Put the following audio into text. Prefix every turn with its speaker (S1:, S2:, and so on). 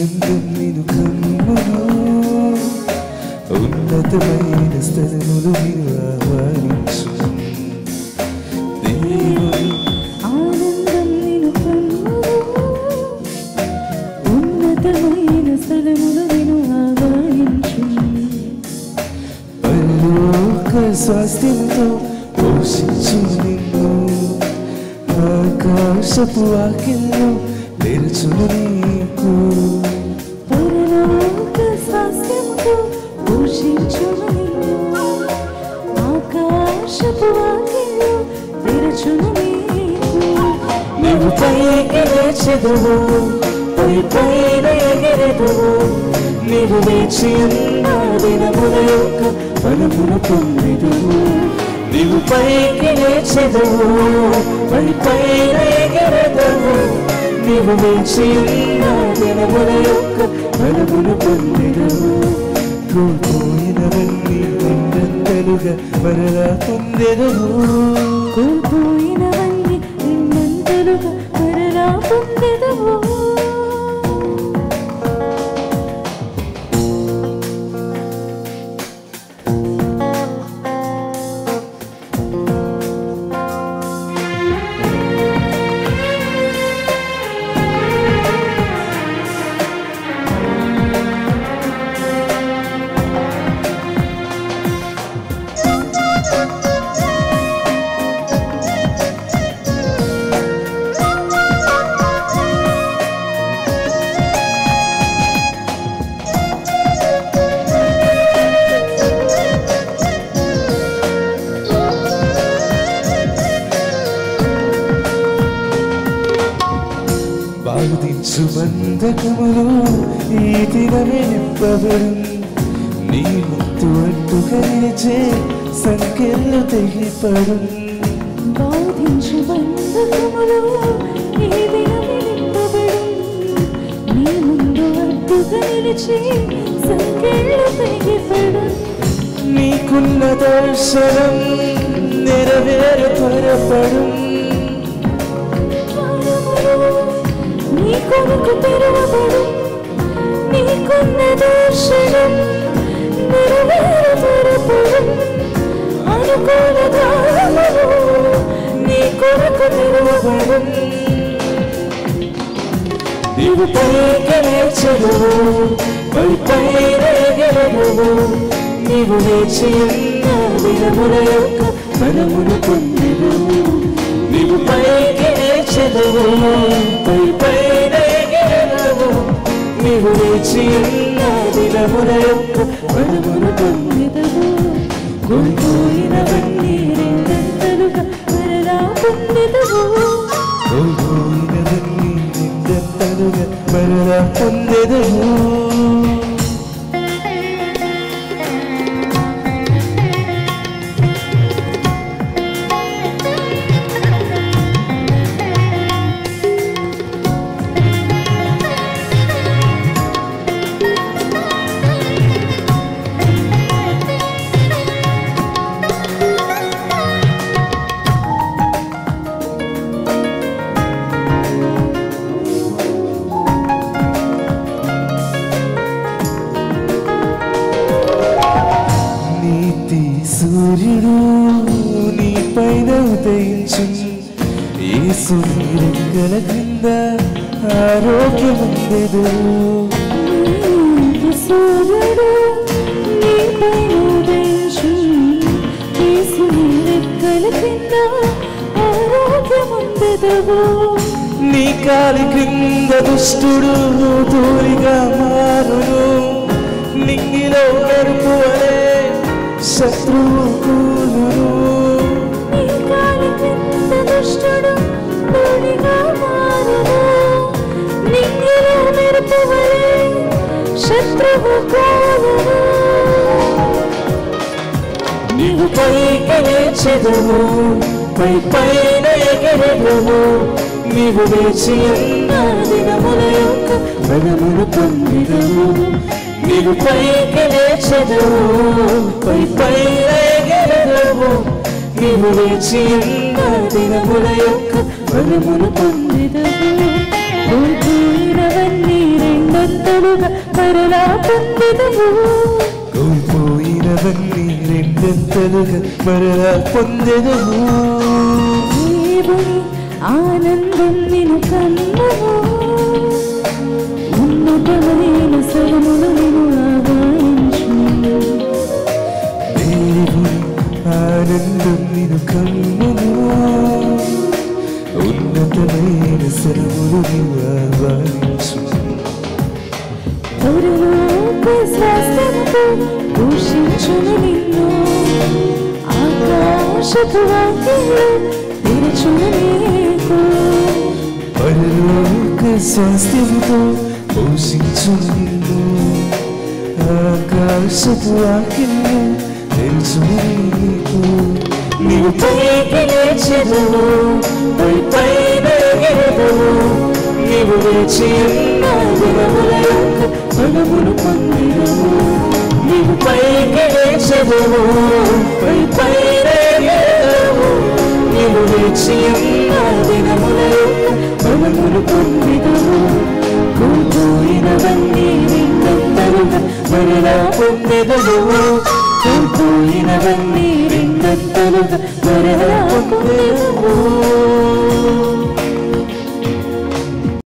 S1: ఆనందం నిను కమ్మును ఉన్నతమైన స్థలములు నిను ఆహ్వానించు దేవుని
S2: ఆనందం నిను కమ్మును ఉన్నతమైన స్థలములు నిను ఆహ్వానించు
S1: పరలోక స్వాస్థ్యంతో పోషించు నిన్ను ఆకాశపు వాకిళ్ళు తెరచును నీకు
S2: పరలోక స్వాస్థ్యంతో పోషించు నిన్ను ఆకాశపు వాకిళ్ళు తెరచును నీకు
S1: నీవు పైకి లేచెదవు పై పైన ఎగిరెదవు నీవు వేచి ఉన్న దినముల యొక్క ఫలమును పొందెదవు నీవు పైకి లేచెదవు పై పైన ఎగిరెదవు నీవు వేచి ఉన్న దినముల యొక్క ఫలమును పొందెదవు కోల్పోయినవన్నీ రెండంతలుగా మరలా పొందెదవు
S2: కోల్పోయినవన్నీ రెండంతలుగా మరలా పొందెదవు
S1: బాధించు బంధకములు ఈ దినమే నింపబడు నీ ముందు అడ్డుగా నిలిచే సంఖ్యలు తెగిపడు
S2: బాధించు బంధకములు ఈ దినమే నింపబడు నీ ముందు అడ్డుగా నిలిచి సంఖ్యలు తెగిపడు
S1: నీకున్న దర్శనం నెరవేరు త్వరపడు
S2: నీ కొరకు తెరవబడు నీకున్న దర్శనం నెరవేరు త్వరపడు అనుకూల ద్వారములు నీ కొరకు తెరవబడు
S1: నీవు పైకి లేచెదవు పై పైన ఎగిరెదవు నీవు వేచి ఉన్న దినముల యొక్క ఫలమును పొందెదవు నీవు పైకి లేచెదవు పై పైన ఎగిరెదవు నీవు వేచి ఉన్న దినముల యొక్క ఫలమును పొందెదవు
S2: కోల్పోయినవన్నీ రెండంతలుగా మరలా పొందెదవు
S1: కోల్పోయినవన్నీ రెండంతలుగా మరలా పొందెదవు సూర్యుడు నీ పైన ఉదయించు యేసు రెక్కల క్రింద ఆరోగ్యముందెదు
S2: సూర్యుడు నీ పైన ఉదయించు యేసు రెక్కల క్రింద ఆరోగ్యముందెదవు
S1: నీ కాలి క్రింద దుష్టుడు దూరిగా మారును నింగిలో మెరుపు వలె శత్రువు కూలును
S2: నీ కాలి క్రింద దుష్టుడు దూరిగా మారును నింగిలో మెరుపు వలె శత్రువు కూలును
S1: నీవు పైకి లేచెదవు పై పైన ఎగిరెదవు నీవు వేచి ఉన్న దినముల యొక్క ఫలమును పొందెదవు నీవు పైకి లేచెదవు పై పైన ఎగిరెదవు నీవు వేచి ఉన్న దినముల యొక్క
S2: ఫలమును పొందెదవు. కోల్పోయినవన్నీ రెండొంతలుగా మరలా పొందెదవు.
S1: కోల్పోయినవన్నీ రెండొంతలుగా మరలా పొందెదవు.
S2: దేవుని ఆనందం నిన్ను కన్నవు. ఉన్నతమైన సలమును నిన్ను ఆవాయించు.
S1: దేవుని ఆనందం నిన్ను కన్నవు. ఉన్నతమైన సలమును నిన్ను ఆవాయించు.
S2: పరలోక స్వాస్థ్యముతో పోషించును నిన్ను. ఆకాశపు వాకిళ్ళు తెరచును నీకు.
S1: పరలోక స్వాస్థ్యముతో పోషించును నిన్ను. ఆకాశపు వాకిళ్ళు తెరచును నీకు. నీవు పైకి లేచెదవు, పైన ఎగరెదవు. నీవు వేచి ఉన్న దినముల యొక్క ఫలమును పొందెదవు. నీవు పైకి లేచెదవు, పైన ఎగరెదవు. నీవు వేచి ఉన్న దినముల యొక్క ఫలమును పొందెదవు. కోల్పోయినవన్నీ రెండొంతలుగా మరలా పొందెదవు. కోల్పోయినవన్నీ రెండొంతలుగా మరలా పొందెదవు.